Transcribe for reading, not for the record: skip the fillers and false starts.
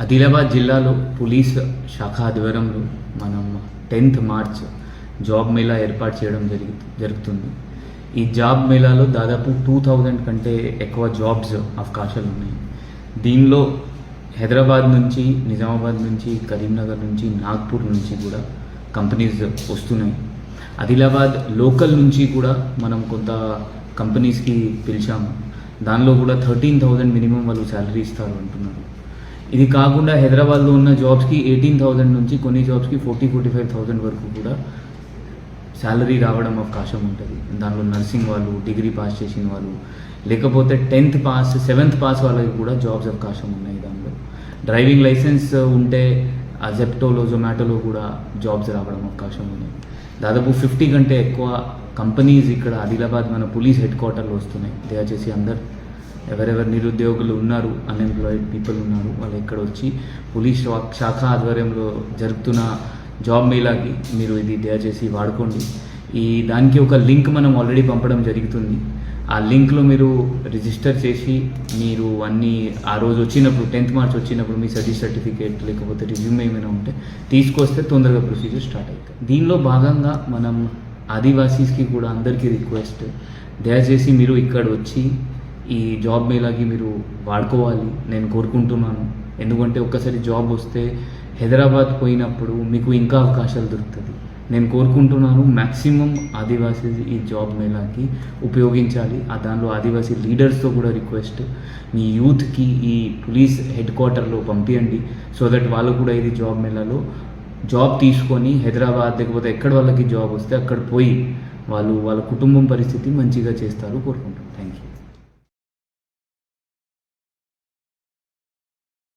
ఆదిలాబాద్ జిల్లాలో పోలీస్ శాఖ ఆధ్వర్యంలో మనం 10th మార్చ్ జాబ్ మేళా ఏర్పాటు చేయడం జరుగుతుంది. ఈ జాబ్ మేళాలో దాదాపు 2000 కంటే ఎక్కువ జాబ్స్ అవకాశాలు ఉన్నాయి. దీనిలో హైదరాబాద్ నుంచి, నిజామాబాద్ నుంచి, కరీంనగర్ నుంచి, నాగ్పూర్ నుంచి కూడా కంపెనీస్ వస్తున్నాయి. ఆదిలాబాద్ లోకల్ నుంచి కూడా మనం కొంత కంపెనీస్కి పిలిచాము. దానిలో కూడా 13,000 మినిమం వాళ్ళు శాలరీ ఇస్తారు అంటున్నారు. ఇది కాకుండా హైదరాబాద్లో ఉన్న జాబ్స్కి 18,000 నుంచి కొన్ని జాబ్స్కి 40,000-45,000 వరకు కూడా శాలరీ రావడం అవకాశం ఉంటుంది. దానిలో నర్సింగ్ వాళ్ళు, డిగ్రీ పాస్ చేసిన వాళ్ళు, లేకపోతే 10th పాస్, 7th పాస్ వాళ్ళకి కూడా జాబ్స్ అవకాశం ఉన్నాయి. దానిలో డ్రైవింగ్ లైసెన్స్ ఉంటే జెప్టోలో, జొమాటోలో కూడా జాబ్స్ రావడం అవకాశం ఉన్నాయి. దాదాపు 50 కంటే ఎక్కువ కంపెనీస్ ఇక్కడ ఆదిలాబాద్ మన పోలీస్ హెడ్ క్వార్టర్లో వస్తున్నాయి. దయచేసి అందరు ఎవరెవరు నిరుద్యోగులు ఉన్నారు, అన్ఎంప్లాయిడ్ పీపుల్ ఉన్నారు, వాళ్ళు ఇక్కడ వచ్చి పోలీస్ శాఖ ఆధ్వర్యంలో జరుపుతున్న జాబ్ మేళాకి మీరు ఇది దయచేసి వాడుకోండి. దానికి ఒక లింక్ మనం ఆల్రెడీ పంపడం జరుగుతుంది. ఆ లింక్లో మీరు రిజిస్టర్ చేసి మీరు అన్నీ ఆ రోజు వచ్చినప్పుడు 10th మార్చ్ వచ్చినప్పుడు మీ సర్టిఫికేట్ లేకపోతే రిజ్యూమ్ ఏమైనా ఉంటే తీసుకొస్తే తొందరగా ప్రొసీజర్ స్టార్ట్ అవుతుంది. దీనిలో భాగంగా మనం ఆదివాసీస్కి కూడా అందరికీ రిక్వెస్ట్, దయచేసి మీరు ఇక్కడ వచ్చి ఈ జాబ్ మేళాకి మీరు వాడుకోవాలి నేను కోరుకుంటున్నాను. ఎందుకంటే ఒక్కసారి జాబ్ వస్తే హైదరాబాద్ పోయినప్పుడు మీకు ఇంకా అవకాశాలు దొరుకుతుంది. నేను కోరుకుంటున్నాను మ్యాక్సిమం ఆదివాసీస్ ఈ జాబ్ మేళాకి ఉపయోగించాలి. దానిలో ఆదివాసీ లీడర్స్తో కూడా రిక్వెస్ట్, మీ యూత్కి ఈ పోలీస్ హెడ్ క్వార్టర్లో పంపించండి. సో దట్ వాళ్ళు కూడా ఇది జాబ్ మేళాలో జాబ్ తీసుకొని హైదరాబాద్ లేకపోతే ఎక్కడ వాళ్ళకి జాబ్ వస్తే అక్కడ పోయి వాళ్ళ కుటుంబం పరిస్థితి మంచిగా చేస్తారు కోరుకుంటున్నాను.